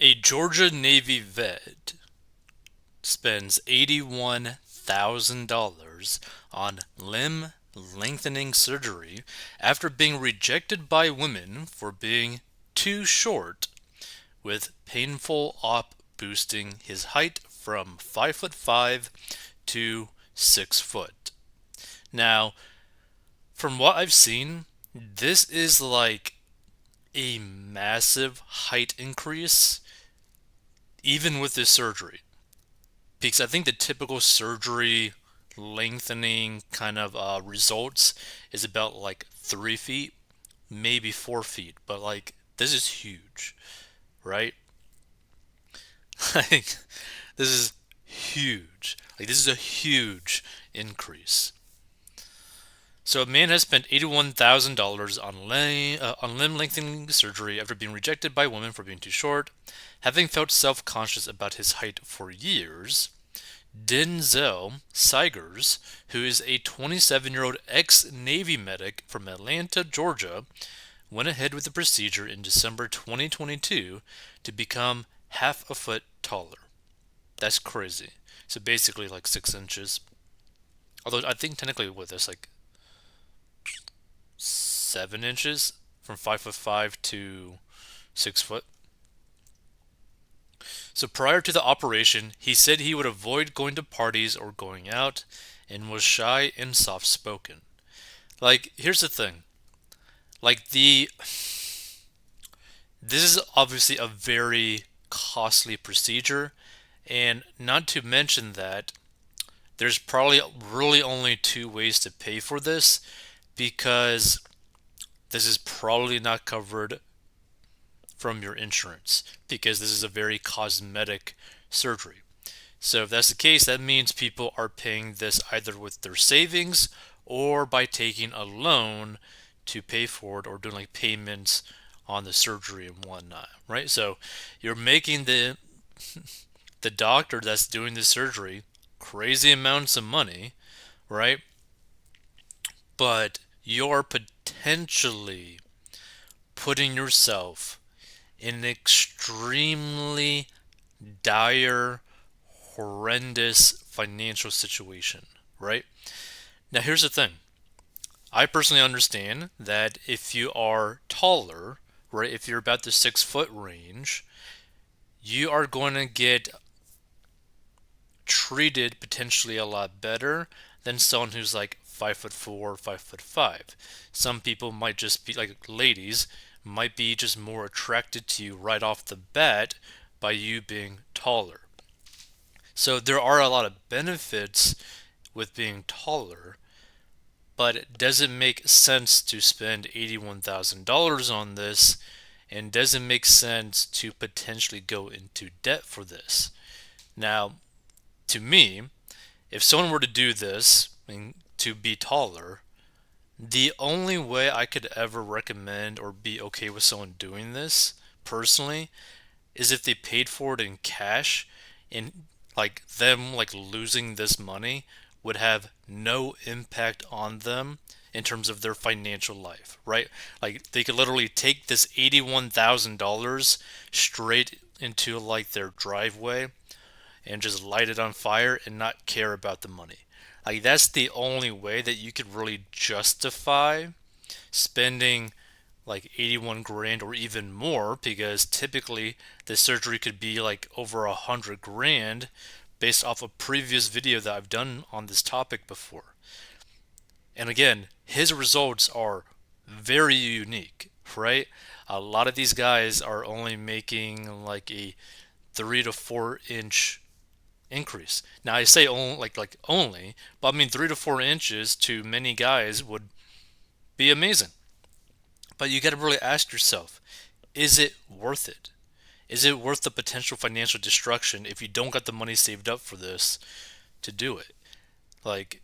A Georgia Navy vet spends $81,000 on limb lengthening surgery after being rejected by women for being too short, with painful op boosting his height from 5'5" to 6 foot. Now, from what I've seen, this is like a massive height increase, even with this surgery. Because I think the typical surgery lengthening kind of results is about like 3 feet, maybe 4 feet. But like, this is huge, right? Like, this is huge. Like, this is a huge increase. So a man has spent $81,000 on limb lengthening surgery after being rejected by women for being too short, having felt self-conscious about his height for years. Denzel Sigers, who is a 27-year-old ex-Navy medic from Atlanta, Georgia, went ahead with the procedure in December 2022 to become half a foot taller. That's crazy. So basically like 6 inches. Although I think technically with this like 7 inches from 5'5" to 6 foot. So prior to the operation, he said he would avoid going to parties or going out and was shy and soft spoken. Like, here's the thing. Like this is obviously a very costly procedure, and not to mention that there's probably really only two ways to pay for this because this is probably not covered from your insurance because this is a very cosmetic surgery. So if that's the case, that means people are paying this either with their savings or by taking a loan to pay for it or doing like payments on the surgery and whatnot, right? So you're making the doctor that's doing the surgery crazy amounts of money, right? But you're potentially putting yourself in an extremely dire, horrendous financial situation, right? Now, here's the thing. I personally understand that if you are taller, right, if you're about the 6 foot range, you are going to get treated potentially a lot better than someone who's like 5'4", 5'5". Some people might just be like ladies, might be just more attracted to you right off the bat by you being taller. So there are a lot of benefits with being taller, but does it make sense to spend $81,000 on this? And does it make sense to potentially go into debt for this? Now, to me, if someone were to do this, I mean, to be taller, the only way I could ever recommend or be okay with someone doing this personally is if they paid for it in cash, and like them like losing this money would have no impact on them in terms of their financial life, right? Like they could literally take this $81,000 straight into like their driveway and just light it on fire and not care about the money. Like that's the only way that you could really justify spending like 81 grand or even more because typically the surgery could be like over 100 grand based off a previous video that I've done on this topic before. And again, his results are very unique, right? A lot of these guys are only making like a 3 to 4 inch increase. Now I say only like only, but I mean 3 to 4 inches to many guys would be amazing. But you got to really ask yourself, is it worth it? Is it worth the potential financial destruction if you don't got the money saved up for this to do it? Like,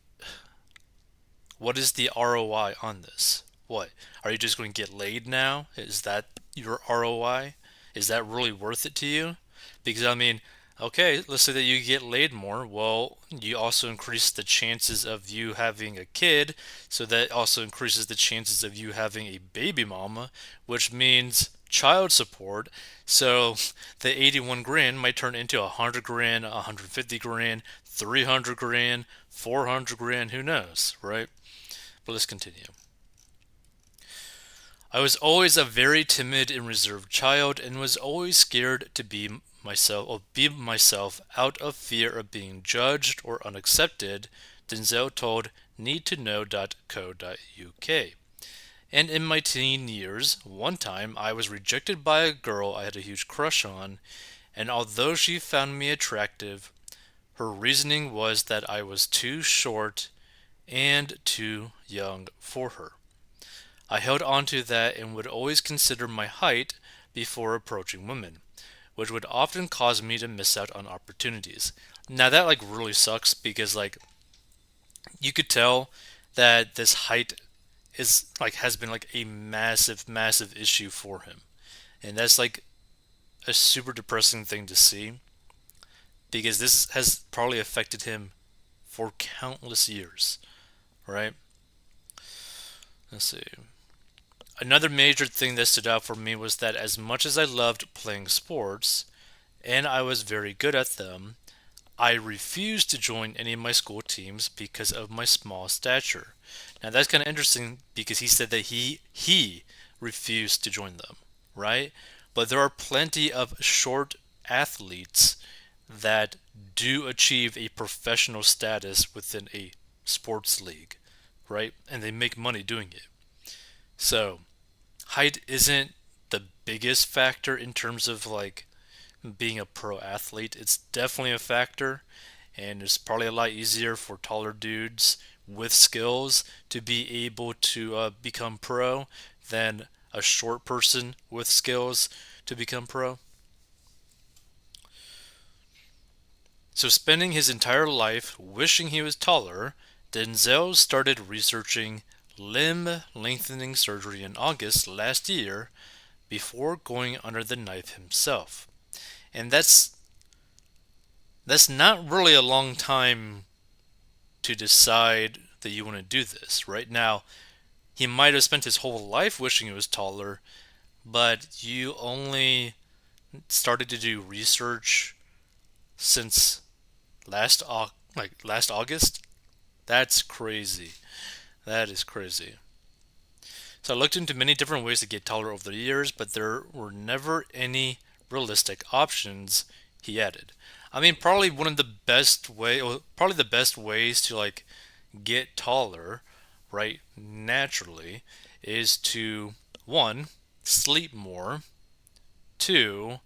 what is the ROI on this? What? Are you just going to get laid now? Is that your ROI? Is that really worth it to you? Because, I mean, okay, let's say that you get laid more. Well, you also increase the chances of you having a kid, so that also increases the chances of you having a baby mama, which means child support. So the 81 grand might turn into 100 grand, 150 grand, 300 grand, 400 grand, who knows, right? But let's continue. I was always a very timid and reserved child and was always scared to be myself out of fear of being judged or unaccepted, Denzel told needtoknow.co.uk. And in my teen years, one time I was rejected by a girl I had a huge crush on, and although she found me attractive, her reasoning was that I was too short and too young for her. I held on to that and would always consider my height before approaching women, which would often cause me to miss out on opportunities. Now that like really sucks because like you could tell that this height is like has been like a massive issue for him. And that's like a super depressing thing to see because this has probably affected him for countless years, right? Let's see. Another major thing that stood out for me was that as much as I loved playing sports, and I was very good at them, I refused to join any of my school teams because of my small stature. Now that's kind of interesting because he said that he refused to join them, right? But there are plenty of short athletes that do achieve a professional status within a sports league, right? And they make money doing it. So, height isn't the biggest factor in terms of like being a pro athlete. It's definitely a factor, and it's probably a lot easier for taller dudes with skills to be able to become pro than a short person with skills to become pro. So, spending his entire life wishing he was taller, Denzel started researching limb lengthening surgery in August last year before going under the knife himself. And that's not really a long time to decide that you want to do this. Right now, he might have spent his whole life wishing he was taller, but you only started to do research since last August. That's crazy. That is crazy. So I looked into many different ways to get taller over the years, but there were never any realistic options, he added. I mean, probably the best ways to like get taller, right, naturally, is to one, sleep more, two,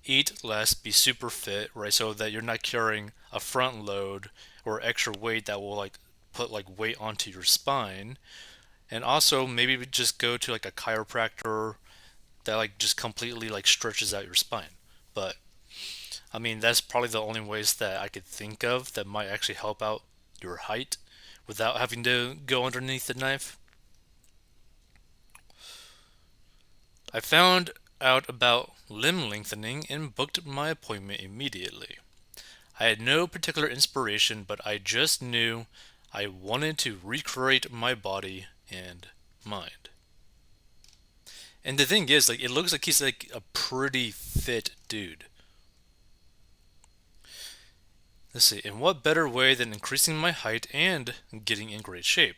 eat less, be super fit, right, so that you're not carrying a front load or extra weight that will like put like weight onto your spine, and also maybe just go to like a chiropractor that like just completely like stretches out your spine. But I mean, that's probably the only ways that I could think of that might actually help out your height without having to go underneath the knife. I found out about limb lengthening and booked my appointment immediately. I had no particular inspiration, but I just knew I wanted to recreate my body and mind. And the thing is, like, it looks like he's like a pretty fit dude. Let's see, in what better way than increasing my height and getting in great shape?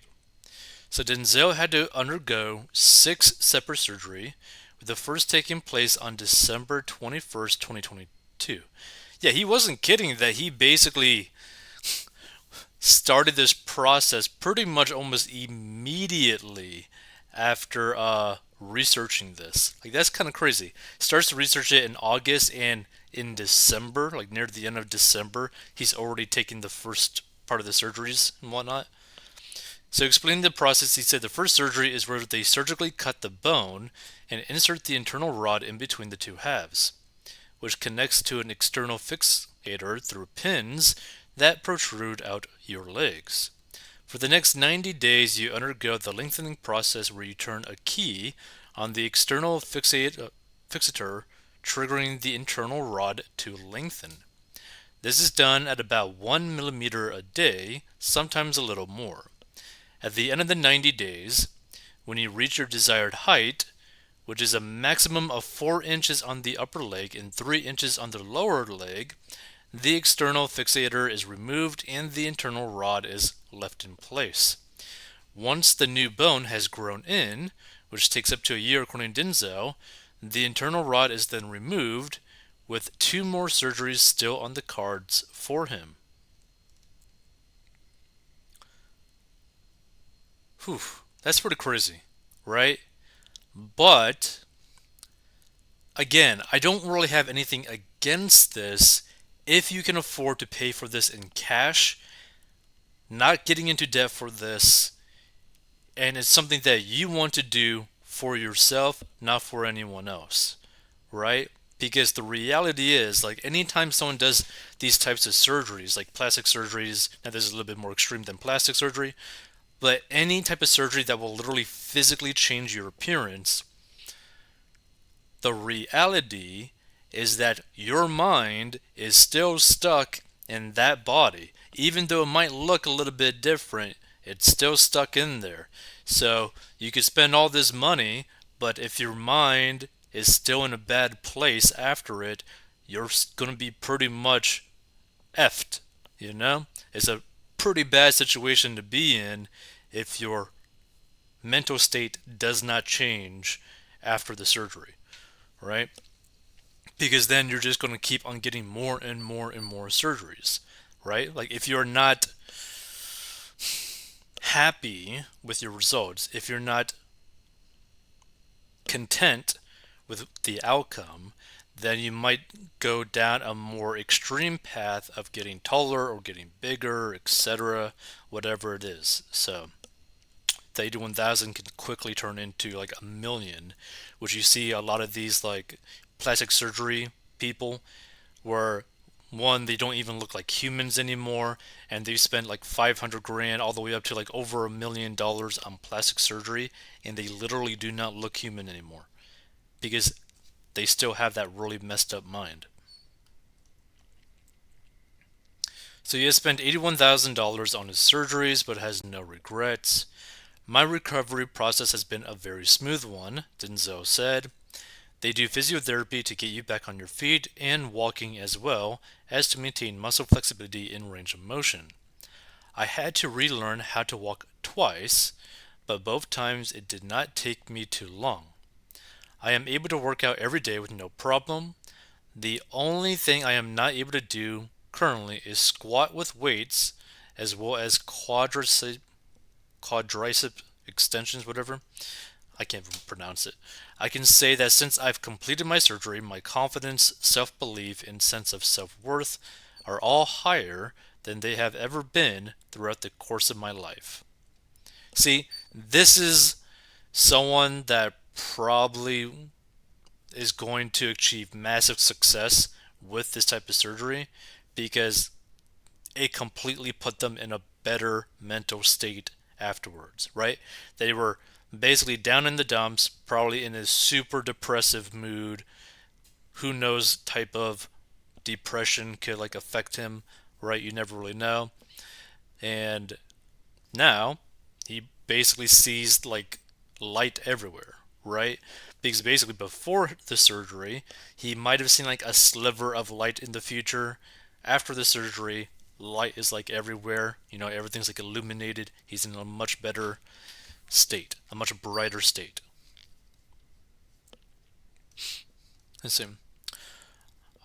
So Denzel had to undergo 6 separate surgery, with the first taking place on December 21st, 2022. Yeah, he wasn't kidding that he basically started this process pretty much almost immediately after researching this. Like that's kind of crazy. Starts to research it in August, and in December, like near the end of December, he's already taking the first part of the surgeries and whatnot. So explaining the process, he said the first surgery is where they surgically cut the bone and insert the internal rod in between the two halves, which connects to an external fixator through pins that protrude out your legs. For the next 90 days, you undergo the lengthening process where you turn a key on the external fixator, triggering the internal rod to lengthen. This is done at about 1 millimeter a day, sometimes a little more. At the end of the 90 days, when you reach your desired height, which is a maximum of 4 inches on the upper leg and 3 inches on the lower leg, the external fixator is removed and the internal rod is left in place. Once the new bone has grown in, which takes up to a year according to Denso, the internal rod is then removed, with 2 more surgeries still on the cards for him. Whew, that's pretty crazy, right? But, again, I don't really have anything against this if you can afford to pay for this in cash, not getting into debt for this, and it's something that you want to do for yourself, not for anyone else, right? Because the reality is, like, anytime someone does these types of surgeries, like plastic surgeries, now this is a little bit more extreme than plastic surgery, but any type of surgery that will literally physically change your appearance, the reality is that your mind is still stuck in that body. Even though it might look a little bit different, it's still stuck in there. So you could spend all this money, but if your mind is still in a bad place after it, you're going to be pretty much effed, you know? It's a pretty bad situation to be in if your mental state does not change after the surgery, right? Because then you're just going to keep on getting more and more and more surgeries, right? Like, if you're not happy with your results, if you're not content with the outcome, then you might go down a more extreme path of getting taller or getting bigger, etc., whatever it is. So the 81,000 can quickly turn into like a million, which you see a lot of these like plastic surgery people where one, they don't even look like humans anymore, and they spend like 500 grand all the way up to like over $1 million on plastic surgery, and they literally do not look human anymore because they still have that really messed up mind. So he has spent $81,000 on his surgeries but has no regrets. My recovery process has been a very smooth one, Denso said. They do physiotherapy to get you back on your feet and walking as well as to maintain muscle flexibility and range of motion. I had to relearn how to walk twice, but both times it did not take me too long. I am able to work out every day with no problem. The only thing I am not able to do currently is squat with weights as well as quadricep extensions, whatever. I can't even pronounce it. I can say that since I've completed my surgery, my confidence, self-belief, and sense of self-worth are all higher than they have ever been throughout the course of my life. See, this is someone that probably is going to achieve massive success with this type of surgery because it completely put them in a better mental state afterwards, right? They were basically down in the dumps, probably in a super depressive mood. Who knows type of depression could like affect him, right? You never really know. And now he basically sees like light everywhere, right? Because basically before the surgery, he might have seen like a sliver of light in the future. After the surgery, light is like everywhere. You know, everything's like illuminated. He's in a much better state, a much brighter state. Let's see.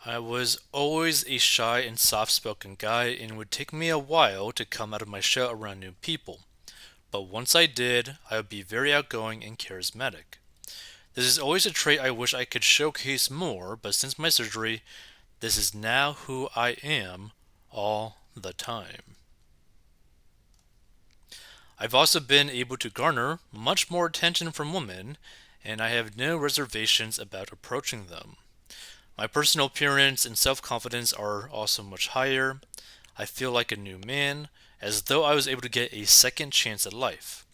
I was always a shy and soft-spoken guy, and it would take me a while to come out of my shell around new people. But once I did, I would be very outgoing and charismatic. This is always a trait I wish I could showcase more, but since my surgery, this is now who I am all the time. I've also been able to garner much more attention from women, and I have no reservations about approaching them. My personal appearance and self-confidence are also much higher. I feel like a new man, as though I was able to get a second chance at life.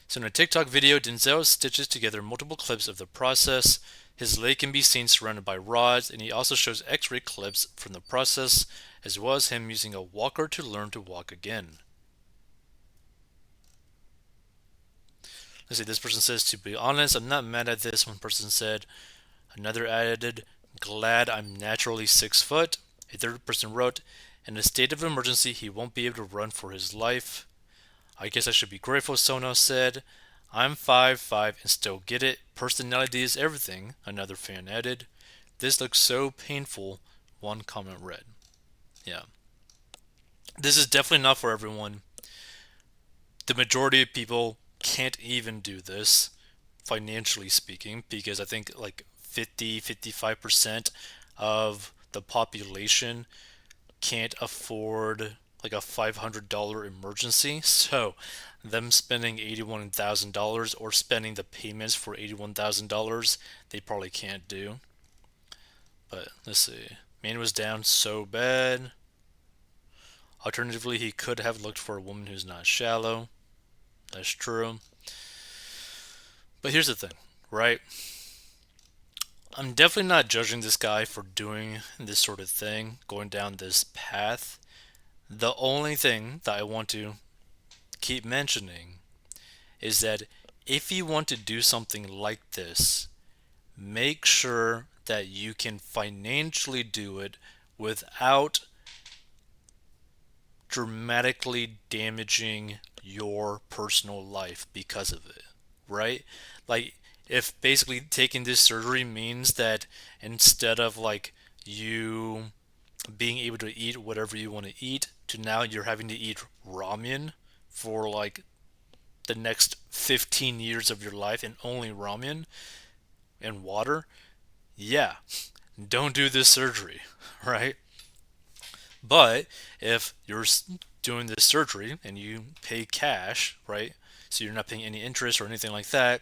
So in a TikTok video, Denzel stitches together multiple clips of the process. His leg can be seen surrounded by rods, and he also shows x-ray clips from the process, as well as him using a walker to learn to walk again. Let's see, this person says, to be honest, I'm not mad at this. One person said. Another added, glad I'm naturally 6 foot. A third person wrote, in a state of emergency, he won't be able to run for his life. I guess I should be grateful, Sono said. I'm 5'5" and still get it. Personality is everything, another fan added. This looks so painful, one comment read. Yeah. This is definitely not for everyone. The majority of people can't even do this, financially speaking, because I think like 50-55% of the population can't afford like a $500 emergency. So, them spending $81,000 or spending the payments for $81,000, they probably can't do. But let's see. Man was down so bad. Alternatively, he could have looked for a woman who's not shallow. That's true. But here's the thing, right? I'm definitely not judging this guy for doing this sort of thing, going down this path. The only thing that I want to keep mentioning is that if you want to do something like this, make sure that you can financially do it without dramatically damaging your personal life because of it, right? Like, if basically taking this surgery means that instead of like you being able to eat whatever you want to eat, to now you're having to eat ramen for like the next 15 years of your life and only ramen and water, yeah, don't do this surgery, right? But if you're doing this surgery and you pay cash, right? So you're not paying any interest or anything like that,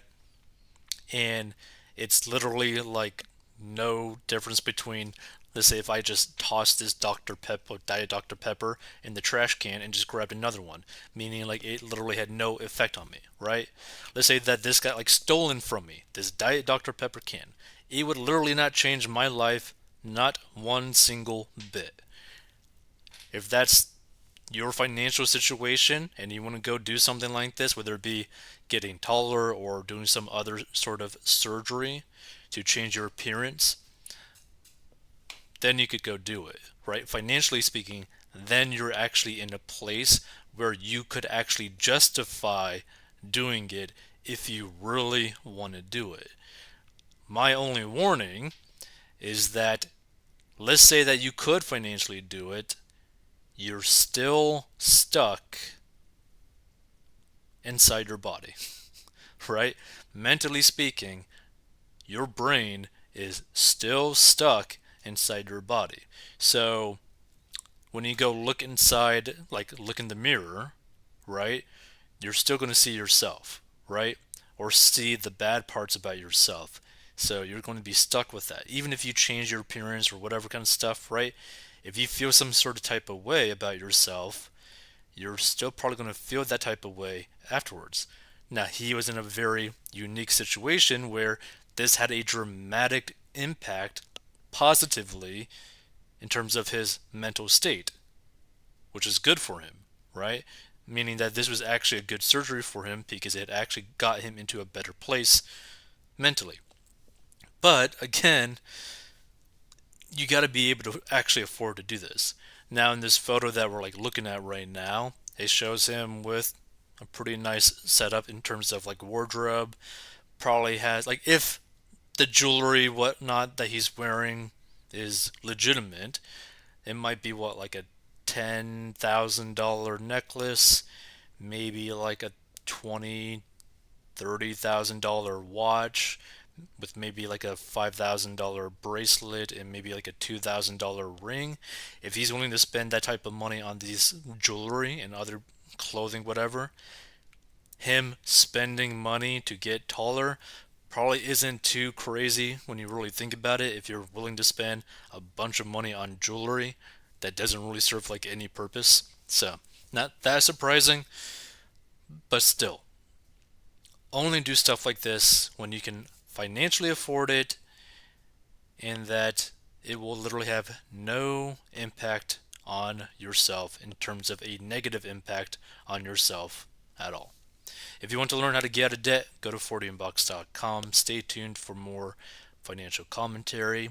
and it's literally like no difference between, let's say, if I just tossed this Dr. Pepper, Diet Dr. Pepper in the trash can and just grabbed another one, meaning like it literally had no effect on me, right? Let's say that this got like stolen from me, this Diet Dr. Pepper can. It would literally not change my life, not one single bit. If that's your financial situation and you want to go do something like this, whether it be getting taller or doing some other sort of surgery to change your appearance, then you could go do it, right? Financially speaking, then you're actually in a place where you could actually justify doing it if you really want to do it. My only warning is that, let's say that you could financially do it, you're still stuck inside your body, right? Mentally speaking, your brain is still stuck inside your body. So when you go look inside, like look in the mirror, right? You're still going to see yourself, right? Or see the bad parts about yourself. So you're going to be stuck with that. Even if you change your appearance or whatever kind of stuff, right? If you feel some sort of type of way about yourself, you're still probably going to feel that type of way afterwards. Now, he was in a very unique situation where this had a dramatic impact positively in terms of his mental state, which is good for him, right? Meaning that this was actually a good surgery for him because it actually got him into a better place mentally. But again, you got to be able to actually afford to do this. Now, in this photo that we're like looking at right now, it shows him with a pretty nice setup in terms of like wardrobe. Probably has like, if the jewelry whatnot that he's wearing is legitimate, it might be what, like a $10,000 necklace, maybe like a 20, $30,000 watch, with maybe like a $5,000 bracelet and maybe like a $2,000 ring. If he's willing to spend that type of money on these jewelry and other clothing, whatever, him spending money to get taller probably isn't too crazy when you really think about it. If you're willing to spend a bunch of money on jewelry that doesn't really serve like any purpose. So, not that surprising, but still, only do stuff like this when you can financially afford it and that it will literally have no impact on yourself in terms of a negative impact on yourself at all. If you want to learn how to get out of debt, go to 40inbox.com. Stay tuned for more financial commentary.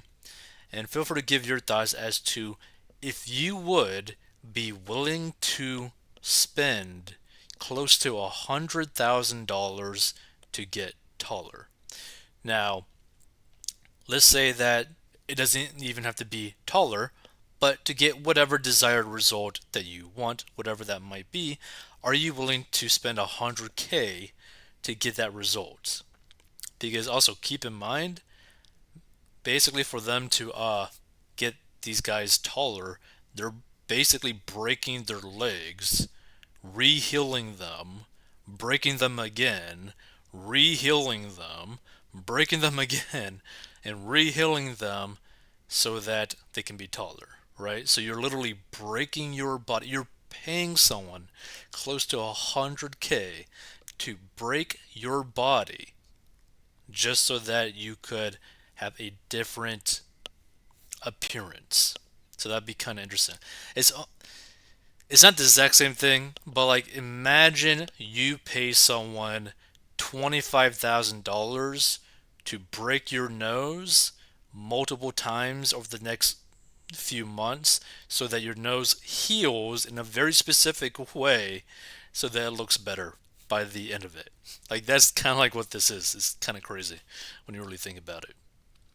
And feel free to give your thoughts as to if you would be willing to spend close to $100,000 to get taller. Now, let's say that it doesn't even have to be taller, but to get whatever desired result that you want, whatever that might be, are you willing to spend 100K to get that result? Because also keep in mind, basically for them to get these guys taller, they're basically breaking their legs, re-healing them, breaking them again, re-healing them, breaking them again, and re-healing them so that they can be taller, right? So you're literally breaking your body. You're paying someone close to 100K to break your body just so that you could have a different appearance. So that'd be kind of interesting. It's not the exact same thing, but like imagine you pay someone $25,000 to break your nose multiple times over the next few months so that your nose heals in a very specific way so that it looks better by the end of it. Like that's kind of like what this is. It's kind of crazy when you really think about it.